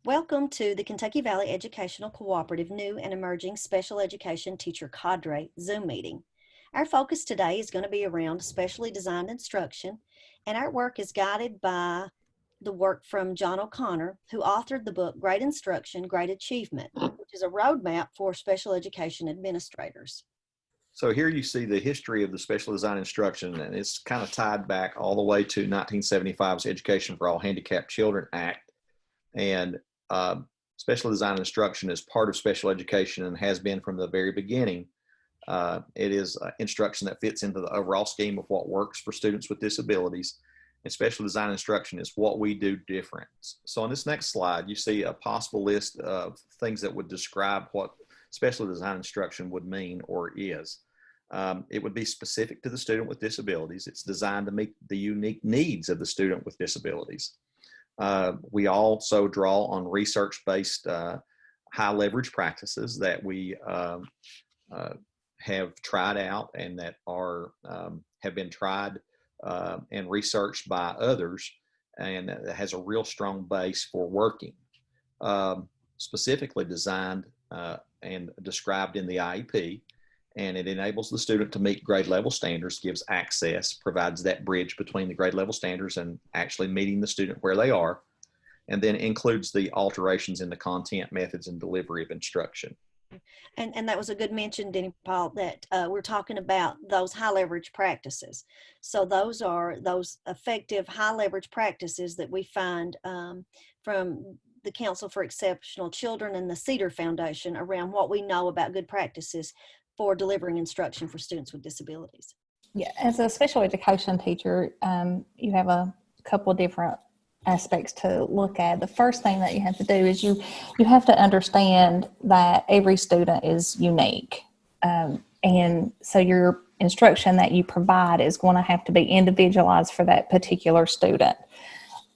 Welcome to the Kentucky Valley Educational Cooperative New and Emerging Special Education Teacher Cadre Zoom meeting. Our focus today is going to be around specially designed instruction, and our work is guided by the work from John O'Connor, who authored the book Great Instruction, Great Achievement, which is a roadmap for special education administrators. So here you see the history of the special design instruction, and it's kind of tied back all the way to 1975's Education for All Handicapped Children Act. And special design instruction is part of special education and has been from the very beginning. It is instruction that fits into the overall scheme of what works for students with disabilities. And special design instruction is what we do different. So on this next slide, you see a possible list of things that would describe what special design instruction would mean or is. It would be specific to the student with disabilities. It's designed to meet the unique needs of the student with disabilities. We also draw on research-based high leverage practices that we have tried out and that are have been tried and researched by others, and it has a real strong base for working. Specifically designed and described in the IEP, and it enables the student to meet grade level standards, gives access, provides that bridge between the grade level standards and actually meeting the student where they are, and then includes the alterations in the content, methods, and delivery of instruction. And that was a good mention, Denny Paul, that we're talking about those high leverage practices. So those are those effective high leverage practices that we find from the Council for Exceptional Children and the Cedar Foundation around what we know about good practices for delivering instruction for students with disabilities. Yeah, as a special education teacher, you have a couple of different aspects to look at. The first thing that you have to do is you have to understand that every student is unique. And so your instruction that you provide is going to have to be individualized for that particular student.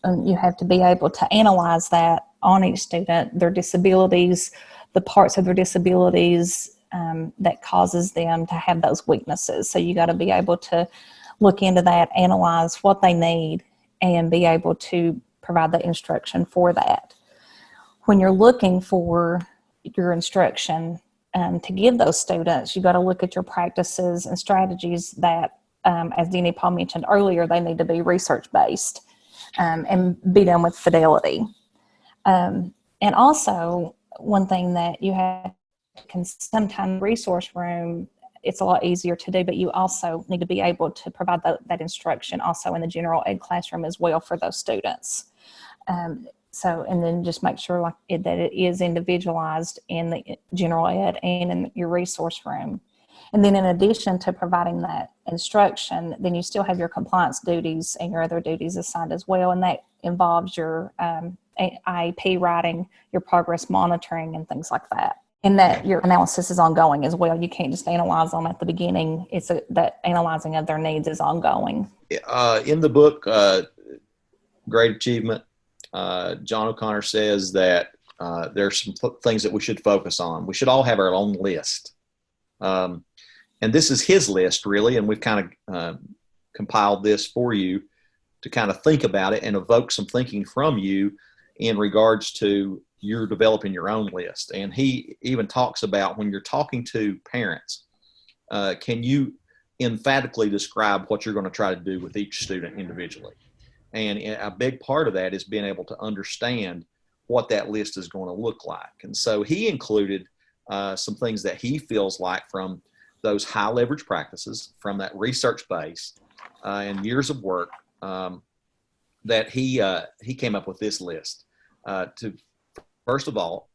You have to be able to analyze that on each student, their disabilities, the parts of their disabilities that causes them to have those weaknesses. So you got to be able to look into that, analyze what they need, and be able to provide the instruction for that. When you're looking for your instruction to give those students, you got to look at your practices and strategies that, as Denny Paul mentioned earlier, they need to be research-based and be done with fidelity. And also, one thing that you have can sometimes resource room, it's a lot easier to do, but you also need to be able to provide that instruction also in the general ed classroom as well for those students. And then just make sure that it is individualized in the general ed and in your resource room. And then in addition to providing that instruction, then you still have your compliance duties and your other duties assigned as well. And that involves your IEP writing, your progress monitoring, and things like that. And that your analysis is ongoing as well. You can't just analyze them at the beginning. It's that analyzing of their needs is ongoing. In the book, Great Achievement, John O'Connor says that there's some things that we should focus on. We should all have our own list. And this is his list, really, and we've kind of compiled this for you to kind of think about it and evoke some thinking from you in regards to you're developing your own list. And he even talks about when you're talking to parents, can you emphatically describe what you're going to try to do with each student individually? And a big part of that is being able to understand what that list is going to look like. And so he included some things that he feels like from those high leverage practices, from that research base and years of work, that he came up with this list to, first of all,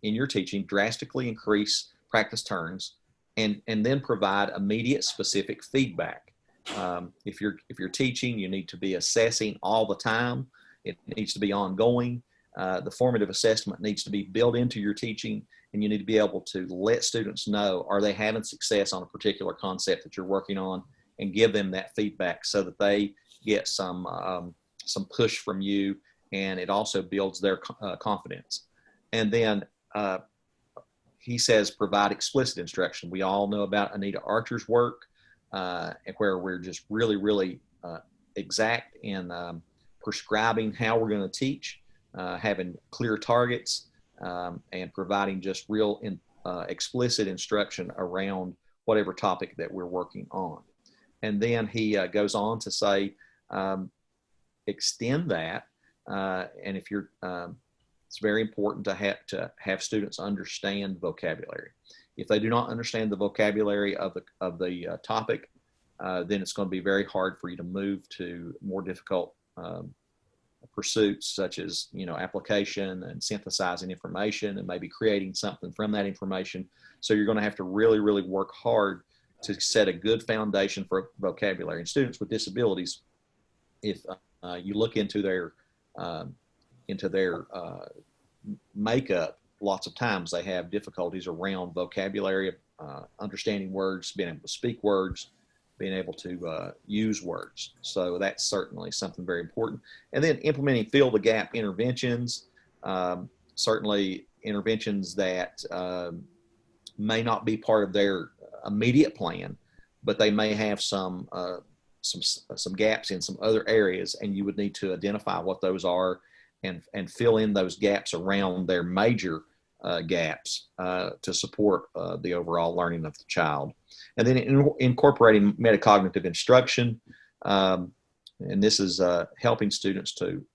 in your teaching, drastically increase practice turns and then provide immediate specific feedback. If you're teaching, you need to be assessing all the time. It needs to be ongoing. The formative assessment needs to be built into your teaching, and you need to be able to let students know, are they having success on a particular concept that you're working on, and give them that feedback so that they get some push from you, and it also builds their confidence. And then he says provide explicit instruction. We all know about Anita Archer's work, where we're just really, really exact in prescribing how we're going to teach. having clear targets, and providing just real explicit instruction around whatever topic that we're working on. And then he goes on to say, extend that, and if you're, it's very important to have students understand vocabulary. If they do not understand the vocabulary of the topic, then it's going to be very hard for you to move to more difficult pursuits, such as, you know, application and synthesizing information and maybe creating something from that information. So you're going to have to really, really work hard to set a good foundation for vocabulary. And students with disabilities, if you look into their makeup, lots of times they have difficulties around vocabulary, understanding words, being able to speak words, being able to use words. So that's certainly something very important. And then implementing fill-the-gap interventions, certainly interventions that may not be part of their immediate plan, but they may have some gaps in some other areas, and you would need to identify what those are and fill in those gaps around their major gaps to support the overall learning of the child. And then incorporating metacognitive instruction, and this is helping students to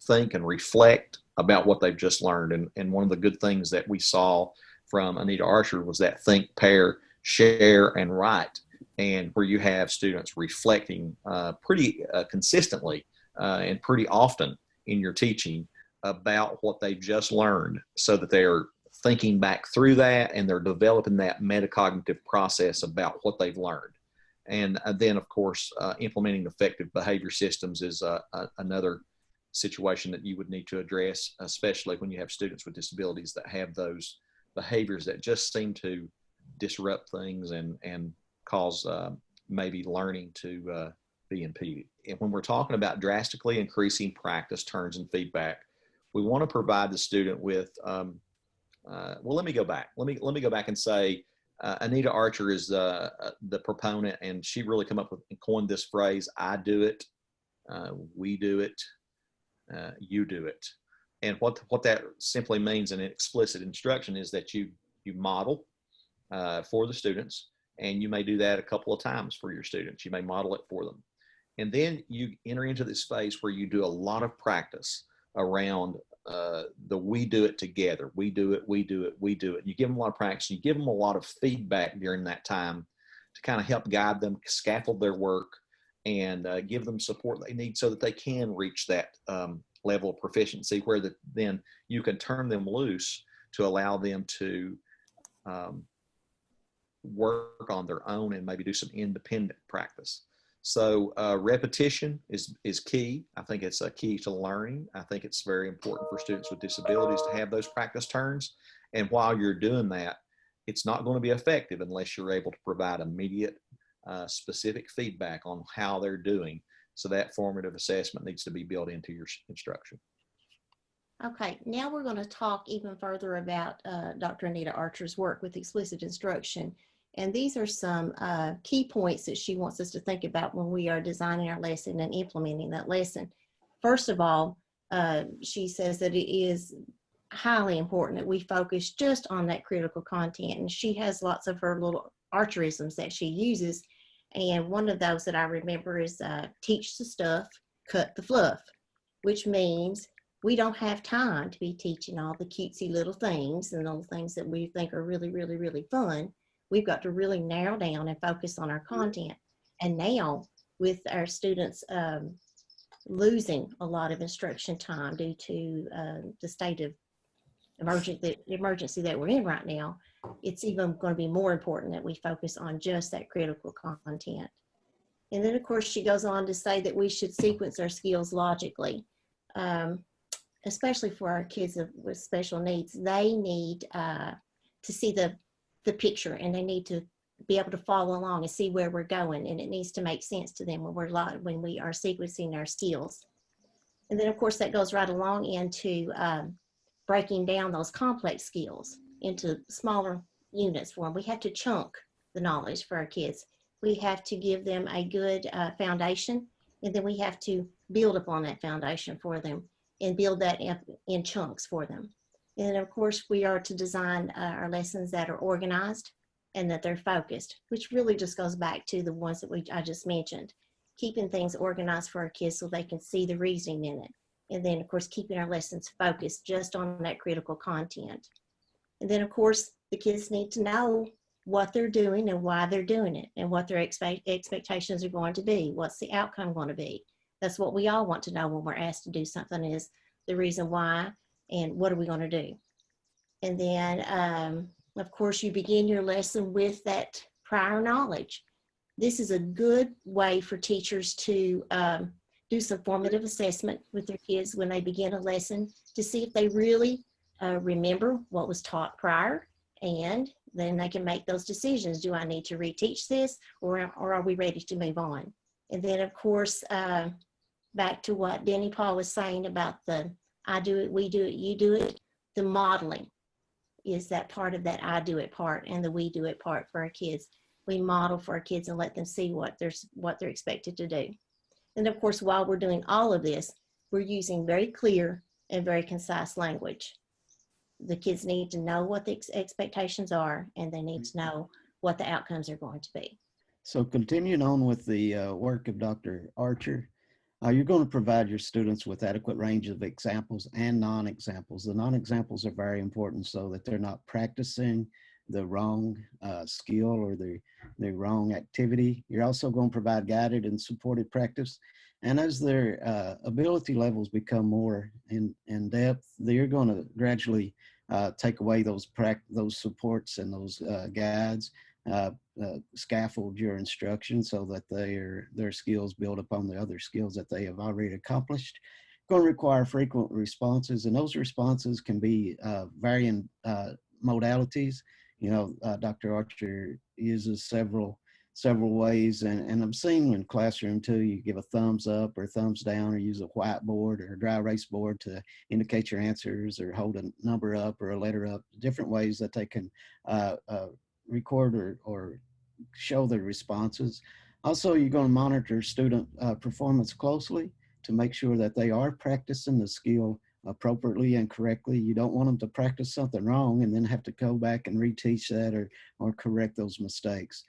think and reflect about what they've just learned. And one of the good things that we saw from Anita Archer was that think, pair, share, and write, and where you have students reflecting pretty consistently and pretty often in your teaching about what they've just learned, so that they're thinking back through that and they're developing that metacognitive process about what they've learned. And then, of course, implementing effective behavior systems is another situation that you would need to address, especially when you have students with disabilities that have those behaviors that just seem to disrupt things and cause maybe learning to be impeded. And when we're talking about drastically increasing practice turns and feedback, we want to provide the student with, well, let me go back. Let me go back and say, Anita Archer is the proponent, and she really come up with and coined this phrase, I do it, we do it, you do it. And what that simply means in explicit instruction is that you model for the students, and you may do that a couple of times for your students. You may model it for them. And then you enter into this phase where you do a lot of practice around the we do it together. We do it, we do it, we do it. You give them a lot of practice. You give them a lot of feedback during that time to kind of help guide them, scaffold their work, and give them support they need so that they can reach that level of proficiency where then you can turn them loose to allow them to work on their own and maybe do some independent practice. So repetition is key. I think it's a key to learning. I think it's very important for students with disabilities to have those practice turns. And while you're doing that, it's not going to be effective unless you're able to provide immediate, specific feedback on how they're doing. So that formative assessment needs to be built into your instruction. Okay, now we're going to talk even further about Dr. Anita Archer's work with explicit instruction. And these are some key points that she wants us to think about when we are designing our lesson and implementing that lesson. First of all, she says that it is highly important that we focus just on that critical content. And she has lots of her little Archerisms that she uses. And one of those that I remember is teach the stuff, cut the fluff, which means we don't have time to be teaching all the cutesy little things and all the things that we think are really, really, really fun. We've got to really narrow down and focus on our content. And now with our students losing a lot of instruction time due to the state of emergency that we're in right now, it's even going to be more important that we focus on just that critical content. And then of course she goes on to say that we should sequence our skills logically, especially for our kids with special needs. They need to see the picture, and they need to be able to follow along and see where we're going, and it needs to make sense to them when we are sequencing our skills. And then of course that goes right along into breaking down those complex skills into smaller units for them. We have to chunk the knowledge for our kids. We have to give them a good foundation, and then we have to build upon that foundation for them. and build that in chunks for them. And of course, we are to design our lessons that are organized and that they're focused, which really just goes back to the ones that I just mentioned. Keeping things organized for our kids so they can see the reasoning in it. And then, of course, keeping our lessons focused just on that critical content. And then, of course, the kids need to know what they're doing and why they're doing it and what their expectations are going to be. What's the outcome going to be? That's what we all want to know when we're asked to do something, is the reason why and what are we going to do. And then, of course, you begin your lesson with that prior knowledge. This is a good way for teachers to do some formative assessment with their kids when they begin a lesson to see if they really remember what was taught prior, and then they can make those decisions. Do I need to reteach this, or are we ready to move on? And then, of course, back to what Denny Paul was saying about the I do it, we do it, you do it, the modeling is that part of that I do it part and the we do it part for our kids. We model for our kids and let them see what they're expected to do. And of course, while we're doing all of this, we're using very clear and very concise language. The kids need to know what the expectations are, and they need to know what the outcomes are going to be. So continuing on with the work of Dr. Archer, you're going to provide your students with adequate range of examples and non-examples. The non-examples are very important so that they're not practicing the wrong skill or the wrong activity. You're also going to provide guided and supported practice. And as their ability levels become more in depth, they're going to gradually take away those supports and those guides, scaffold your instruction so that their skills build upon the other skills that they have already accomplished. Going to require frequent responses, and those responses can be varying modalities. You know, Dr. Archer uses several ways, and I'm seeing in classroom too, you give a thumbs up or thumbs down, or use a whiteboard or a dry erase board to indicate your answers, or hold a number up or a letter up, different ways that they can record or show their responses. Also, you're going to monitor student performance closely to make sure that they are practicing the skill appropriately and correctly. You don't want them to practice something wrong and then have to go back and reteach that or correct those mistakes.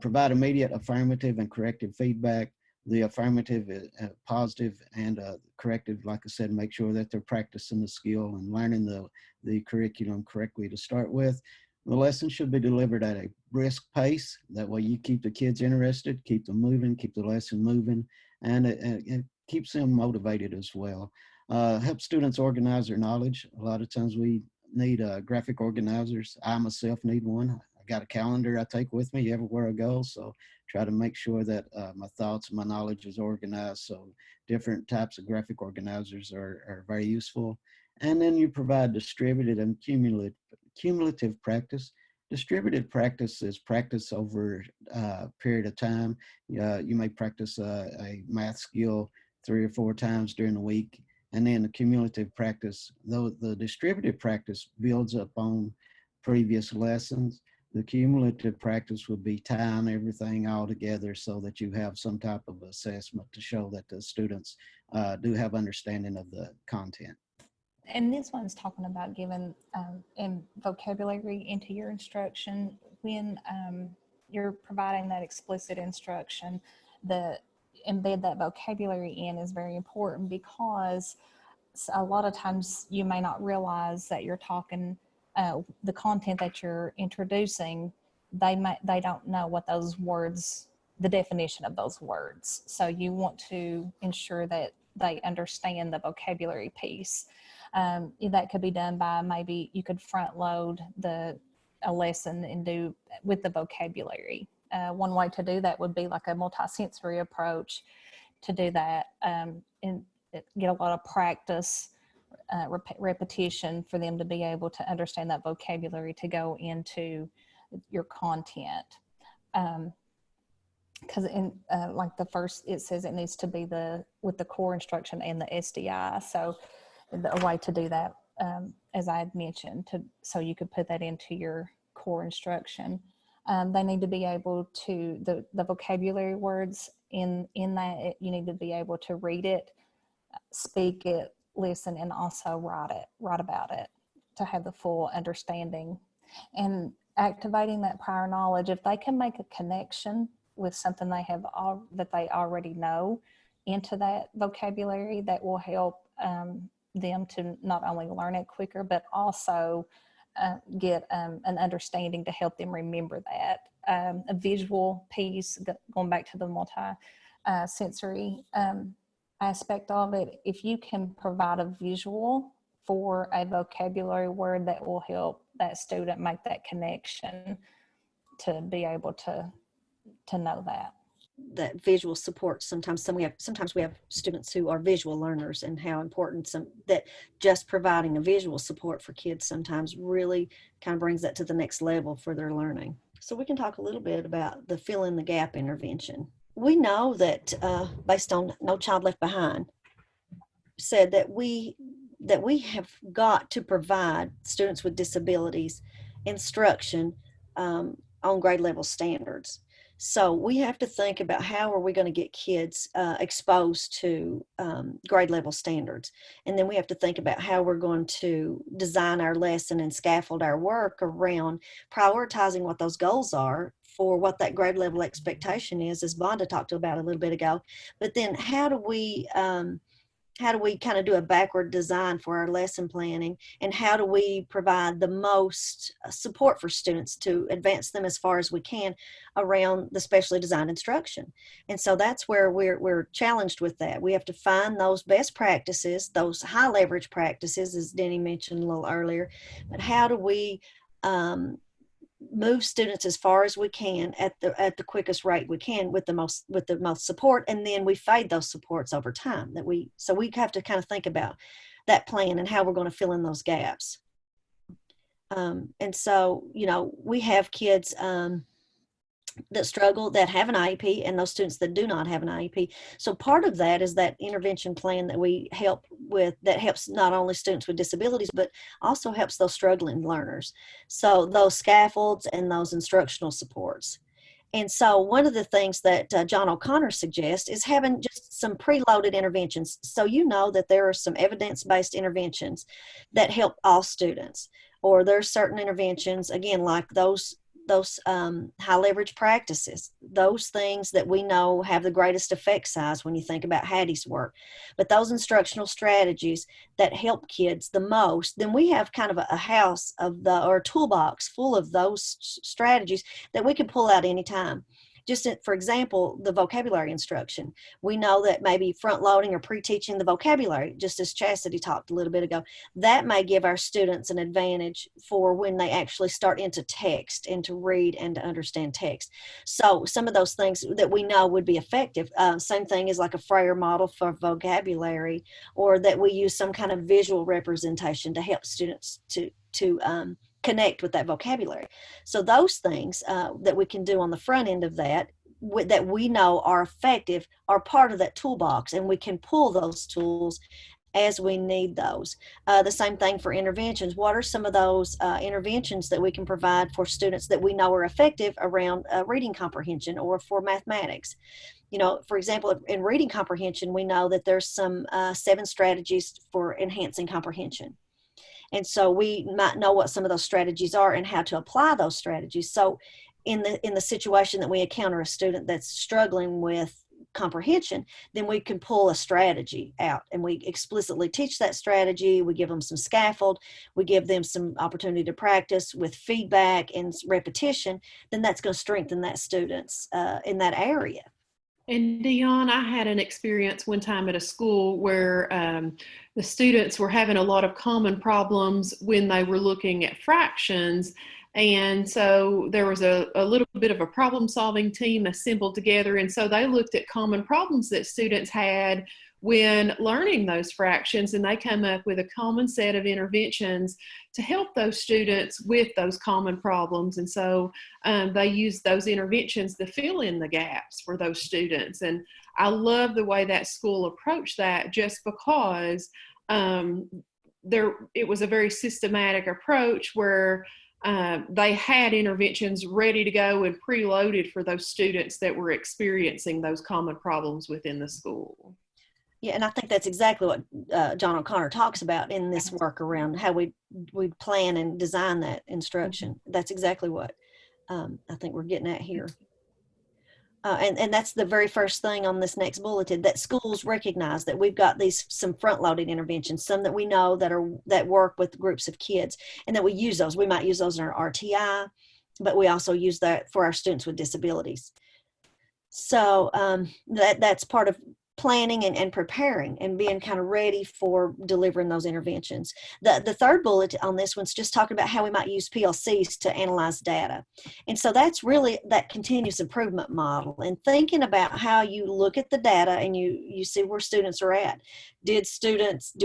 Provide immediate affirmative and corrective feedback. The affirmative is positive, and corrective, like I said, make sure that they're practicing the skill and learning the curriculum correctly to start with. The lesson should be delivered at a brisk pace. That way you keep the kids interested, keep them moving, keep the lesson moving, and it keeps them motivated as well. Help students organize their knowledge. A lot of times we need graphic organizers. I myself need one. I got a calendar I take with me everywhere I go, so try to make sure that my thoughts and my knowledge is organized. So different types of graphic organizers are very useful. And then you provide distributed and cumulative practice. Distributed practice is practice over a period of time. You may practice a math skill 3 or 4 times during the week. And then the cumulative practice, though the distributed practice builds up on previous lessons, the cumulative practice would be tying everything all together so that you have some type of assessment to show that the students do have understanding of the content. And this one's talking about giving vocabulary into your instruction. When you're providing that explicit instruction, embed that vocabulary in is very important, because a lot of times you may not realize that you're talking, the content that you're introducing, they don't know what those words, the definition of those words. So you want to ensure that they understand the vocabulary piece. That could be done by, maybe you could front load a lesson and do with the vocabulary. One way to do that would be like a multisensory approach to do that, and get a lot of practice, repetition for them to be able to understand that vocabulary to go into your content. Because in like the first, it says it needs to be with the core instruction and the SDI. So a way to do that, as I had mentioned, so you could put that into your core instruction. They need to be able to, the vocabulary words in that, you need to be able to read it, speak it, listen and also write about it to have the full understanding. And activating that prior knowledge, if they can make a connection with something that they already know into that vocabulary, that will help them to not only learn it quicker, but also get an understanding to help them remember that. A visual piece, going back to the multi-sensory aspect of it, if you can provide a visual for a vocabulary word, that will help that student make that connection to be able to know that visual support. Sometimes we have students who are visual learners, and how important that just providing a visual support for kids sometimes really kind of brings that to the next level for their learning. So we can talk a little bit about the fill in the gap intervention. We know that based on No Child Left Behind said that we have got to provide students with disabilities instruction on grade level standards. So we have to think about how are we going to get kids exposed to grade level standards. And then we have to think about how we're going to design our lesson and scaffold our work around prioritizing what those goals are for what that grade level expectation is, as Vonda talked about a little bit ago. But then how do we kind of do a backward design for our lesson planning, and how do we provide the most support for students to advance them as far as we can around the specially designed instruction? And so that's where we're challenged with that. We have to find those best practices, those high leverage practices, as Denny mentioned a little earlier, but how do we move students as far as we can at the quickest rate we can with the most support, and then we fade those supports over time. So we have to kind of think about that plan and how we're going to fill in those gaps. And so, we have kids that struggle, that have an IEP, and those students that do not have an IEP. So part of that is that intervention plan that we help with, that helps not only students with disabilities, but also helps those struggling learners. So those scaffolds and those instructional supports. And so one of the things that John O'Connor suggests is having just some preloaded interventions. So that there are some evidence-based interventions that help all students, or there's certain interventions, again, like those high leverage practices, those things that we know have the greatest effect size when you think about Hattie's work. But those instructional strategies that help kids the most, then we have kind of a house or a toolbox full of those strategies that we can pull out anytime. Just for example, the vocabulary instruction. We know that maybe front loading or pre-teaching the vocabulary, just as Chastity talked a little bit ago, that may give our students an advantage for when they actually start into text and to read and to understand text. So some of those things that we know would be effective. Same thing is like a Freyer model for vocabulary, or that we use some kind of visual representation to help students to connect with that vocabulary. So those things that we can do on the front end of that we know are effective are part of that toolbox, and we can pull those tools as we need those. The same thing for interventions. What are some of those interventions that we can provide for students that we know are effective around reading comprehension or for mathematics? For example, in reading comprehension, we know that there's some 7 strategies for enhancing comprehension. And so we might know what some of those strategies are and how to apply those strategies. So in the situation that we encounter a student that's struggling with comprehension, then we can pull a strategy out and we explicitly teach that strategy. We give them some scaffold. We give them some opportunity to practice with feedback and repetition. Then that's going to strengthen that students in that area. And Dion, I had an experience one time at a school where the students were having a lot of common problems when they were looking at fractions. And so there was a little bit of a problem-solving team assembled together. And so they looked at common problems that students had when learning those fractions, and they come up with a common set of interventions to help those students with those common problems. And so they use those interventions to fill in the gaps for those students. And I love the way that school approached that, just because it was a very systematic approach where they had interventions ready to go and preloaded for those students that were experiencing those common problems within the school. Yeah, and I think that's exactly what John O'Connor talks about in this work around how we plan and design that instruction. That's exactly what I think we're getting at here. And that's the very first thing on this next bulletin, that schools recognize that we've got some front-loaded interventions, some that we know that work with groups of kids, and that we use those. We might use those in our RTI, but we also use that for our students with disabilities. So that's part of planning and preparing and being kind of ready for delivering those interventions. The third bullet on this one's just talking about how we might use PLCs to analyze data. And so that's really that continuous improvement model, and thinking about how you look at the data and you see where students are at. Do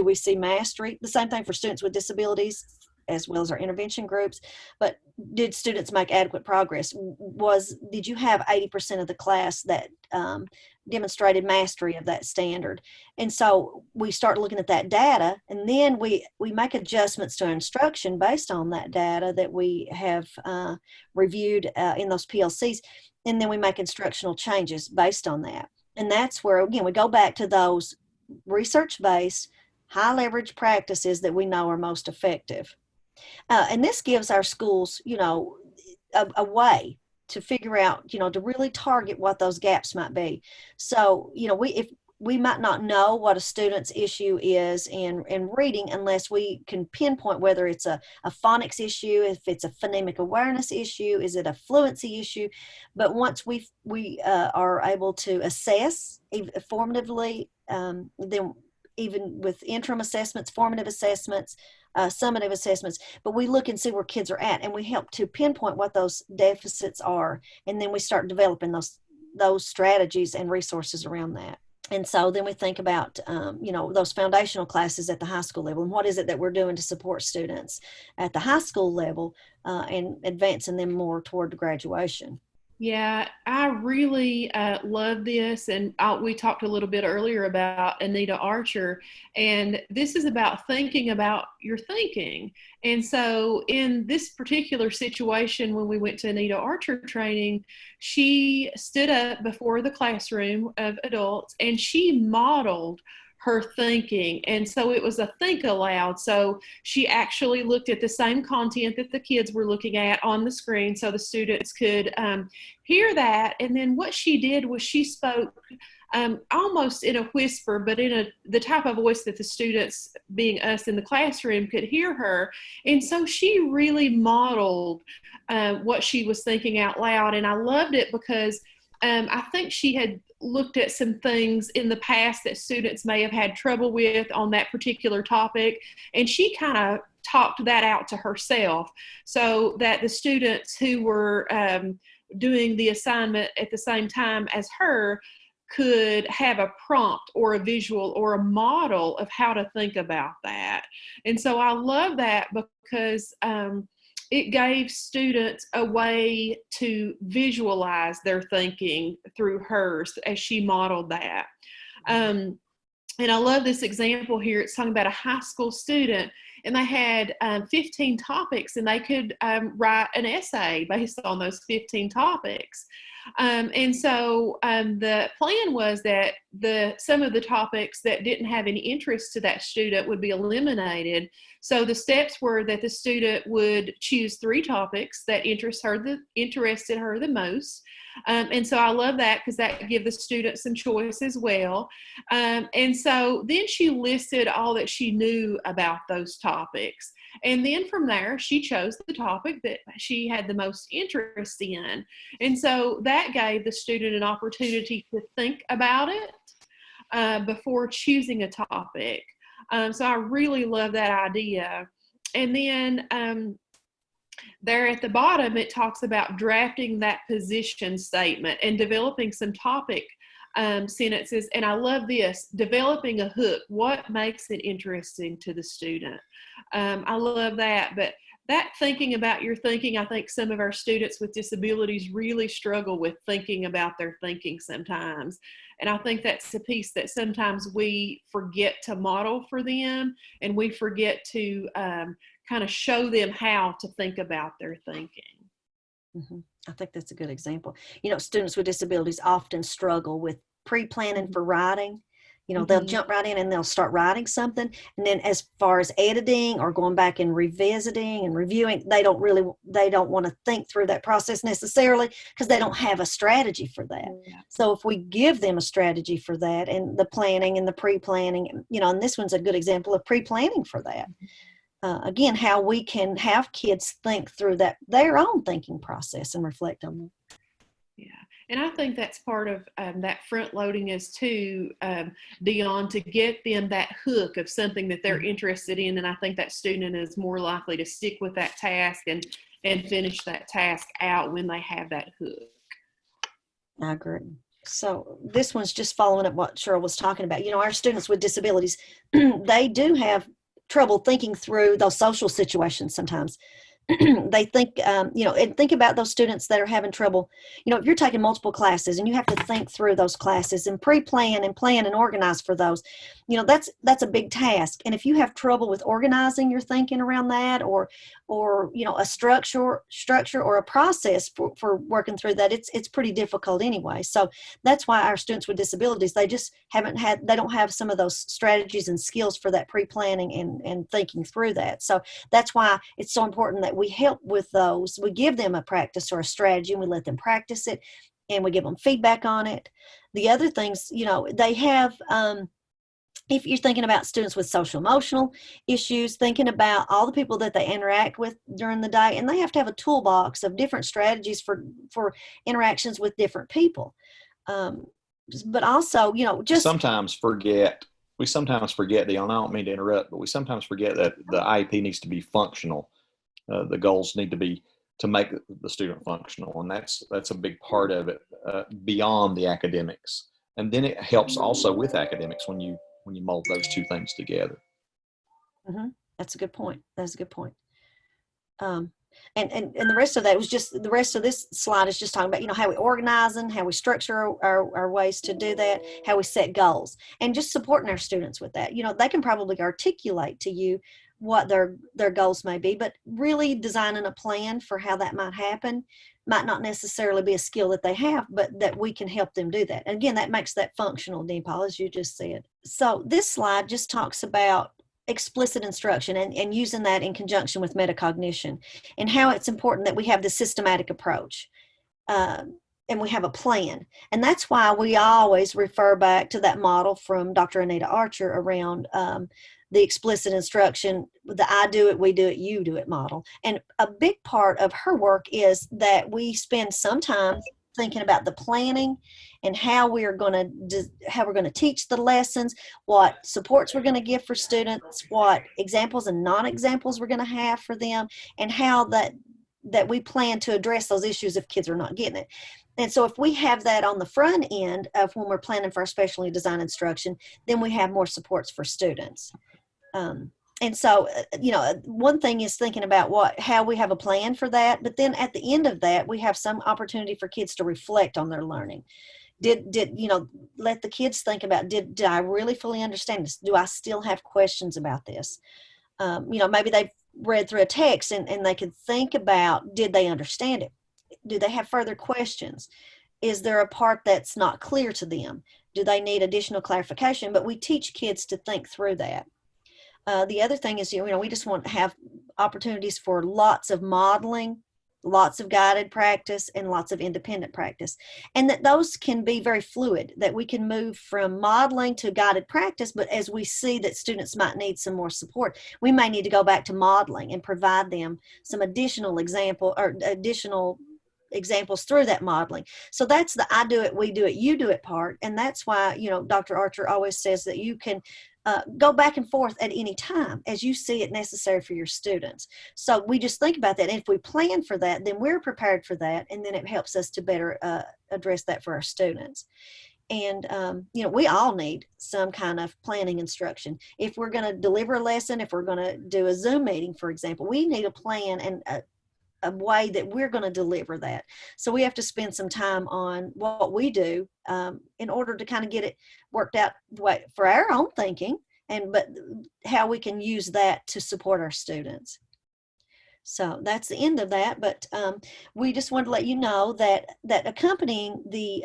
we see mastery? The same thing for students with disabilities as well as our intervention groups, but did students make adequate progress? Did you have 80% of the class that demonstrated mastery of that standard? And so we start looking at that data, and then we make adjustments to our instruction based on that data that we have reviewed in those PLCs, and then we make instructional changes based on that. And that's where, again, we go back to those research-based, high-leverage practices that we know are most effective. And this gives our schools, a way to figure out, to really target what those gaps might be. So, we might not know what a student's issue is in reading unless we can pinpoint whether it's a phonics issue, if it's a phonemic awareness issue, is it a fluency issue. But once we are able to assess formatively, then even with interim assessments, formative assessments, summative assessments, but we look and see where kids are at, and we help to pinpoint what those deficits are, and then we start developing those strategies and resources around that. And so then we think about those foundational classes at the high school level, and what is it that we're doing to support students at the high school level and advancing them more toward graduation. Yeah, I really love this. And we talked a little bit earlier about Anita Archer, and this is about thinking about your thinking. And so in this particular situation, when we went to Anita Archer training, she stood up before the classroom of adults and she modeled her thinking. And so it was a think aloud. So she actually looked at the same content that the kids were looking at on the screen so the students could hear that. And then what she did was she spoke almost in a whisper, but in the type of voice that the students, being us in the classroom, could hear her. And so she really modeled what she was thinking out loud. And I loved it because I think she had looked at some things in the past that students may have had trouble with on that particular topic, and she kind of talked that out to herself so that the students who were doing the assignment at the same time as her could have a prompt or a visual or a model of how to think about that. And so I love that because it gave students a way to visualize their thinking through hers as she modeled that. And I love this example here. It's talking about a high school student, and they had 15 topics, and they could write an essay based on those 15 topics. And so the plan was that some of the topics that didn't have any interest to that student would be eliminated. So the steps were that the student would choose 3 topics that interested her the most. And so I love that because that gives the student some choice as well. And so then she listed all that she knew about those topics. And then from there, she chose the topic that she had the most interest in. And so that gave the student an opportunity to think about it before choosing a topic. So I really love that idea. And then there at the bottom, it talks about drafting that position statement and developing some topic sentences. And I love this, developing a hook. What makes it interesting to the student? I love that. But that thinking about your thinking, I think some of our students with disabilities really struggle with thinking about their thinking sometimes. And I think that's a piece that sometimes we forget to model for them, and we forget to kind of show them how to think about their thinking. Mm-hmm. I think that's a good example. Students with disabilities often struggle with pre-planning for writing. You know, they'll jump right in and they'll start writing something. And then as far as editing or going back and revisiting and reviewing, they don't want to think through that process necessarily because they don't have a strategy for that. So if we give them a strategy for that and the planning and the pre-planning, you know, and this one's a good example of pre-planning for that. Again, how we can have kids think through that, their own thinking process and reflect on them. Yeah. And I think that's part of that front loading is too, Dion, to get them that hook of something that they're interested in. And I think that student is more likely to stick with that task and finish that task out when they have that hook. I agree. So this one's just following up what Cheryl was talking about. You know, our students with disabilities, they do have trouble thinking through those social situations sometimes. They think, you know, and think about those students that are having trouble. You know, if you're taking multiple classes and you have to think through those classes and pre-plan and plan and organize for those, you know, that's a big task. And if you have trouble with organizing your thinking around that, or you know, a structure or a process for working through that, it's pretty difficult anyway. So that's why our students with disabilities, they just they don't have some of those strategies and skills for that pre-planning and thinking through that. So that's why it's so important that we help with those. We give them a practice or a strategy and we let them practice it and we give them feedback on it. The other things, you know, they have, if you're thinking about students with social emotional issues, thinking about all the people that they interact with during the day, and they have to have a toolbox of different strategies for interactions with different people. But also, you know, we sometimes forget, Dion, I don't mean to interrupt, but we sometimes forget that the IEP needs to be functional. The goals need to be to make the student functional, and that's a big part of it, beyond the academics. And then it helps also with academics when you mold those two things together. That's a good point. That's a good point. And the rest of that was just, the rest of this slide is just talking about, you know, how we organize and how we structure our ways to do that, how we set goals, and just supporting our students with that. You know, they can probably articulate to you what their goals may be, but really designing a plan for how that might happen might not necessarily be a skill that they have, but that we can help them do that. And again, that makes that functional, Paul, as you just said. So this slide just talks about explicit instruction and using that in conjunction with metacognition, and how it's important that we have the systematic approach and we have a plan. And that's why we always refer back to that model from Dr. Anita Archer around the explicit instruction, the I do it, we do it, you do it model. And a big part of her work is that we spend some time thinking about the planning and how we're going to teach the lessons, what supports we're going to give for students, what examples and non-examples we're going to have for them, and how that we plan to address those issues if kids are not getting it. And so if we have that on the front end of when we're planning for our specially designed instruction, then we have more supports for students. And so, you know, one thing is thinking about how we have a plan for that, but then at the end of that, we have some opportunity for kids to reflect on their learning. You know, let the kids think about, did I really fully understand this? Do I still have questions about this? You know, maybe they've read through a text and they could think about, did they understand it? Do they have further questions? Is there a part that's not clear to them? Do they need additional clarification? But we teach kids to think through that. The other thing is, you know, we just want to have opportunities for lots of modeling, lots of guided practice, and lots of independent practice. And that those can be very fluid, that we can move from modeling to guided practice, but as we see that students might need some more support, we may need to go back to modeling and provide them some additional examples through that modeling. So that's the I do it, we do it, you do it part. And that's why, you know, Dr. Archer always says that you can go back and forth at any time as you see it necessary for your students. So we just think about that. And if we plan for that, then we're prepared for that. And then it helps us to better address that for our students. And, you know, we all need some kind of planning instruction. If we're going to deliver a lesson, if we're going to do a Zoom meeting, for example, we need a plan and a way that we're going to deliver that. So we have to spend some time on what we do in order to kind of get it worked out for our own thinking, but how we can use that to support our students. So that's the end of that. But we just wanted to let you know that accompanying the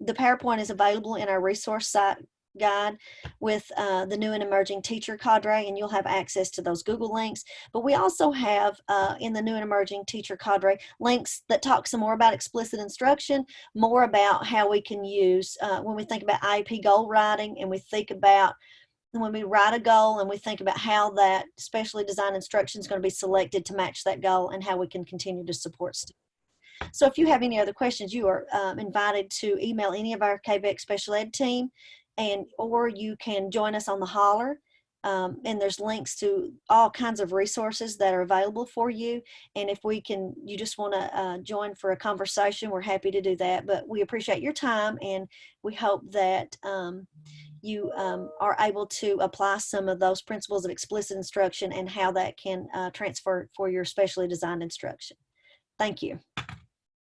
PowerPoint is available in our resource site guide with the new and emerging teacher cadre, and you'll have access to those Google links. But we also have in the new and emerging teacher cadre links that talk some more about explicit instruction, more about how we can use when we think about IEP goal writing, and we think about when we write a goal and we think about how that specially designed instruction is going to be selected to match that goal and how we can continue to support students. So if you have any other questions, you are invited to email any of our KVEC special ed team, or you can join us on the holler. And there's links to all kinds of resources that are available for you. And if you just want to join for a conversation, we're happy to do that. But we appreciate your time, and we hope that you are able to apply some of those principles of explicit instruction and how that can transfer for your specially designed instruction. Thank you.